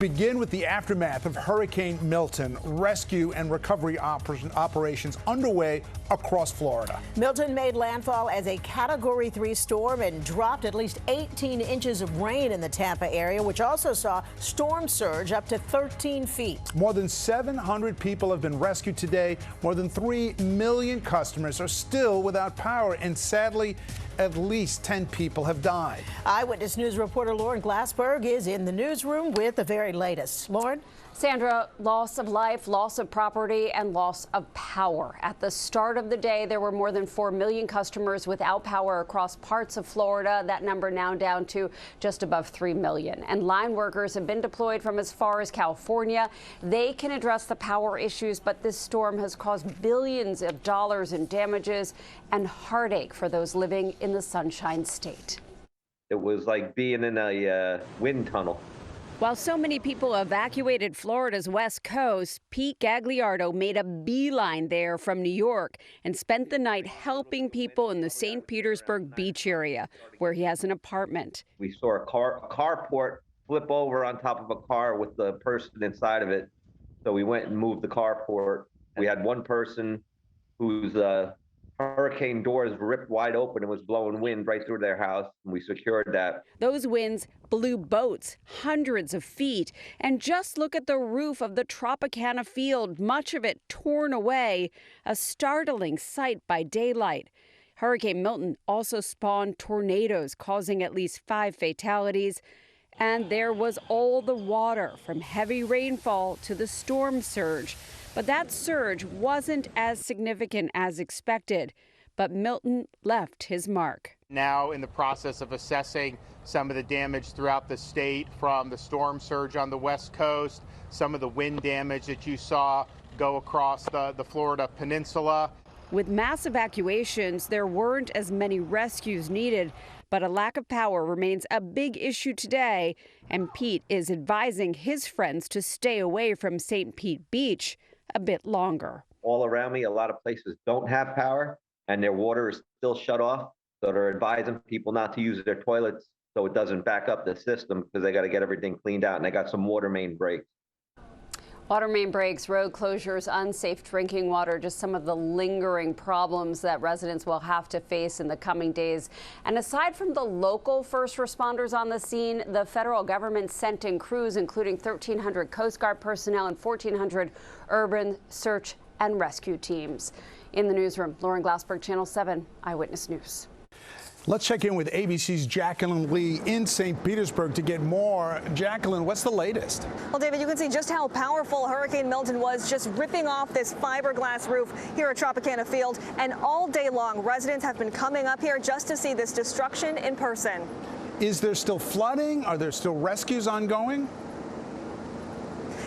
Begin with the aftermath of Hurricane Milton. Rescue and recovery operations underway across Florida. Milton made landfall as a Category 3 storm and dropped at least 18 inches of rain in the Tampa area, which also saw storm surge up to 13 feet. More than 700 people have been rescued today. More than 3 million customers are still without power, and sadly, at least 10 people have died. Eyewitness News reporter Lauren Glassberg is in the newsroom with the very latest. Lauren? Sandra, loss of life, loss of property, and loss of power. At the start of the day, there were more than 4 million customers without power across parts of Florida. That number now down to just above 3 million. And line workers have been deployed from as far as California. They can address the power issues, but this storm has caused billions of dollars in damages and heartache for those living in the Sunshine State. It was like being in a wind tunnel. While so many people evacuated Florida's west coast, Pete Gagliardo made a beeline there from New York and spent the night helping people in the St. Petersburg beach area, where he has an apartment. We saw a carport flip over on top of a car with the person inside of it. So we went and moved the carport. We had one person whose hurricane doors ripped wide open and was blowing wind right through their house, and we secured that. Those winds blew boats hundreds of feet, and just look at the roof of the Tropicana field, much of it torn away, a startling sight by daylight. Hurricane Milton also spawned tornadoes, causing at least 5 fatalities. And there was all the water from heavy rainfall to the storm surge. But that surge wasn't as significant as expected. But Milton left his mark. Now in the process of assessing some of the damage throughout the state from the storm surge on the west coast, some of the wind damage that you saw go across the Florida peninsula. With mass evacuations, there weren't as many rescues needed, but a lack of power remains a big issue today. And Pete is advising his friends to stay away from St. Pete Beach a bit longer. All around me, a lot of places don't have power and their water is still shut off. So they're advising people not to use their toilets so it doesn't back up the system, because they got to get everything cleaned out, and they got some water main breaks. Water main breaks, road closures, unsafe drinking water, just some of the lingering problems that residents will have to face in the coming days. And aside from the local first responders on the scene, the federal government sent in crews, including 1,300 Coast Guard personnel and 1,400 urban search and rescue teams. In the newsroom, Lauren Glassberg, Channel 7, Eyewitness News. Let's check in with ABC's Jacqueline Lee in St. Petersburg to get more. Jacqueline, what's the latest? Well, David, you can see just how powerful Hurricane Milton was, just ripping off this fiberglass roof here at Tropicana Field. And all day long, residents have been coming up here just to see this destruction in person. Is there still flooding? Are there still rescues ongoing?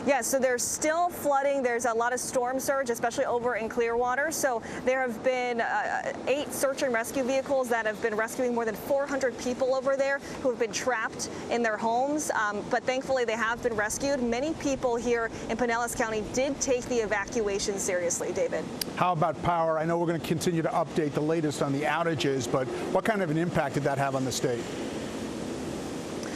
Yes, so there's still flooding. There's a lot of storm surge, especially over in Clearwater. So there have been 8 search and rescue vehicles that have been rescuing more than 400 people over there who have been trapped in their homes. But thankfully, they have been rescued. Many people here in Pinellas County did take the evacuation seriously, David. How about power? I know we're going to continue to update the latest on the outages, but what kind of an impact did that have on the state?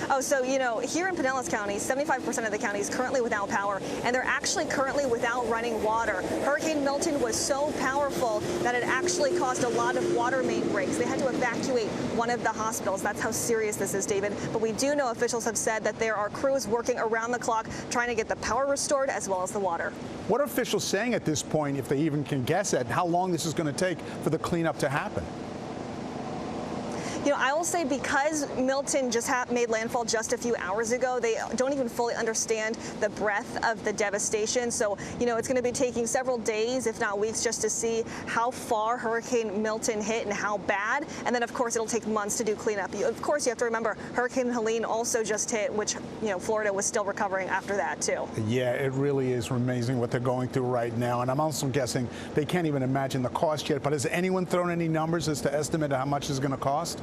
Oh, so, you know, here in Pinellas County, 75% of the county is currently without power, and they're actually currently without running water. Hurricane Milton was so powerful that it actually caused a lot of water main breaks. They had to evacuate one of the hospitals. That's how serious this is, David. But we do know officials have said that there are crews working around the clock trying to get the power restored as well as the water. What are officials saying at this point, if they even can guess at how long this is going to take for the cleanup to happen? You know, I will say because Milton just made landfall just a few hours ago, they don't even fully understand the breadth of the devastation. So, you know, it's going to be taking several days, if not weeks, just to see how far Hurricane Milton hit and how bad. And then, of course, it'll take months to do cleanup. Of course, you have to remember Hurricane Helene also just hit, which, you know, Florida was still recovering after that, too. Yeah, it really is amazing what they're going through right now. And I'm also guessing they can't even imagine the cost yet. But has anyone thrown any numbers as to estimate how much it's going to cost?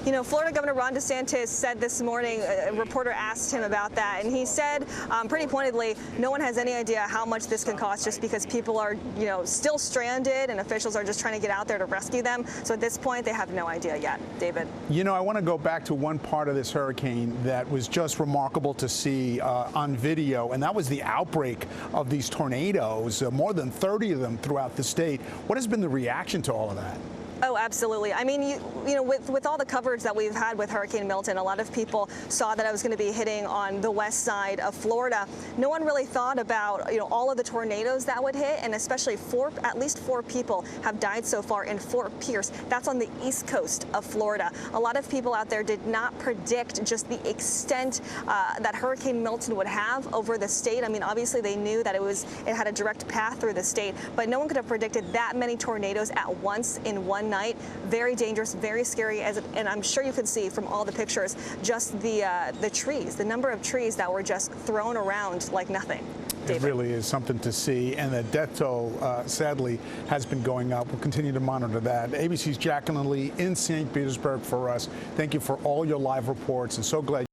You know, Florida Governor Ron DeSantis said this morning, a reporter asked him about that, and he said pretty pointedly, no one has any idea how much this can cost just because people are, you know, still stranded and officials are just trying to get out there to rescue them. So at this point, they have no idea yet. David. You know, I want to go back to one part of this hurricane that was just remarkable to see on video, and that was the outbreak of these tornadoes, more than 30 of them throughout the state. What has been the reaction to all of that? Oh, absolutely. I mean, you know, with all the coverage that we've had with Hurricane Milton, a lot of people saw that it was going to be hitting on the west side of Florida. No one really thought about, you know, all of the tornadoes that would hit, and especially at least four people have died so far in Fort Pierce. That's on the east coast of Florida. A lot of people out there did not predict just the extent that Hurricane Milton would have over the state. I mean, obviously they knew that it had a direct path through the state, but no one could have predicted that many tornadoes at once in one night. Very dangerous, very scary, and I'm sure you could see from all the pictures just the trees, the number of trees that were just thrown around like nothing. David. It really is something to see, and the death toll, sadly, has been going up. We'll continue to monitor that. ABC's Jacqueline Lee in St. Petersburg for us. Thank you for all your live reports, and so glad